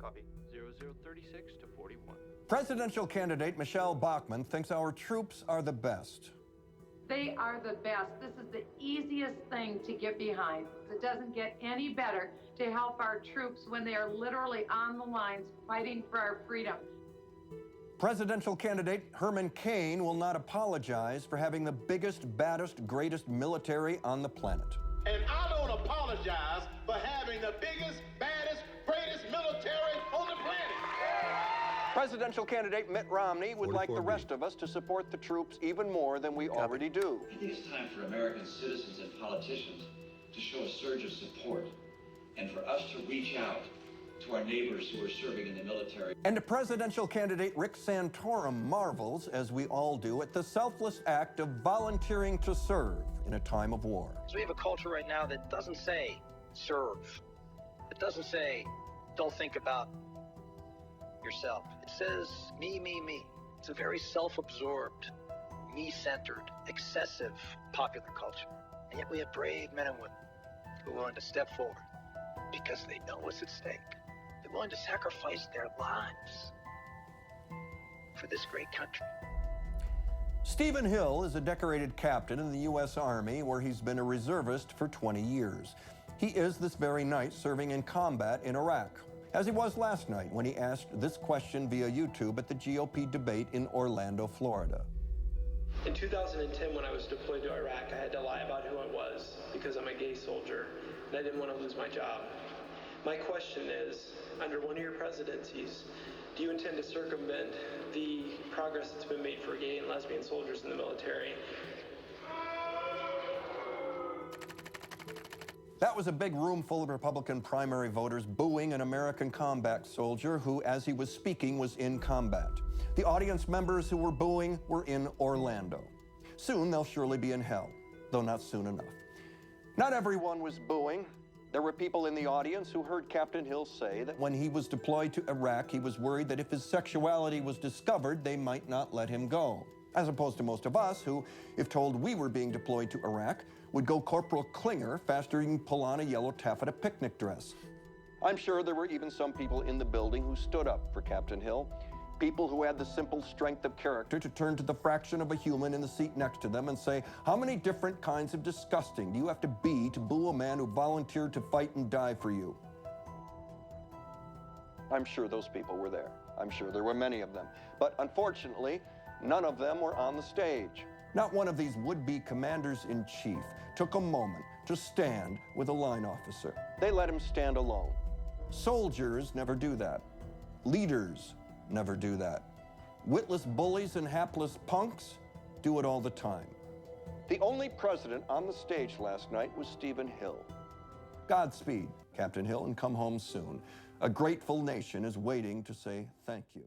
Copy. 0036 to 41. Presidential candidate Michelle Bachmann thinks our troops are the best. They are the best. This is the easiest thing to get behind. It doesn't get any better to help our troops when they are literally on the lines fighting for our freedom. Presidential candidate Herman Cain will not apologize for having the biggest, baddest, greatest military on the planet. And I don't apologize for having the biggest, baddest, greatest military on the planet. Presidential candidate Mitt Romney would like the rest of us to support the troops even more than we already do. I think it's time for American citizens and politicians to show a surge of support and for us to reach out to our neighbors who are serving in the military. And presidential candidate Rick Santorum marvels, as we all do, at the selfless act of volunteering to serve in a time of war. So we have a culture right now that doesn't say serve. It doesn't say don't think about yourself. It says me, me, me. It's a very self-absorbed, me-centered, excessive popular culture. And yet we have brave men and women who are willing to step forward because they know what's at stake. They're willing to sacrifice their lives for this great country. Stephen Hill is a decorated captain in the U.S. Army, where he's been a reservist for 20 years. He is this very night serving in combat in Iraq, as he was last night when he asked this question via YouTube at the GOP debate in Orlando, Florida. In 2010, when I was deployed to Iraq, I had to lie about who I was because I'm a gay soldier, and I didn't want to lose my job. My question is, under one of your presidencies, do you intend to circumvent the progress that's been made for gay and lesbian soldiers in the military? That was a big room full of Republican primary voters booing an American combat soldier who, as he was speaking, was in combat. The audience members who were booing were in Orlando. Soon they'll surely be in hell, though not soon enough. Not everyone was booing. There were people in the audience who heard Captain Hill say that when he was deployed to Iraq, he was worried that if his sexuality was discovered, they might not let him go. As opposed to most of us who, if told we were being deployed to Iraq, would go Corporal Klinger faster than you can pull on a yellow taffeta picnic dress. I'm sure there were even some people in the building who stood up for Captain Hill, people who had the simple strength of character to turn to the fraction of a human in the seat next to them and say, how many different kinds of disgusting do you have to be to boo a man who volunteered to fight and die for you? I'm sure those people were there. I'm sure there were many of them. But unfortunately, none of them were on the stage. Not one of these would-be commanders-in-chief took a moment to stand with a line officer. They let him stand alone. Soldiers never do that. Leaders never do that. Witless bullies and hapless punks do it all the time. The only president on the stage last night was Stephen Hill. Godspeed, Captain Hill, and come home soon. A grateful nation is waiting to say thank you.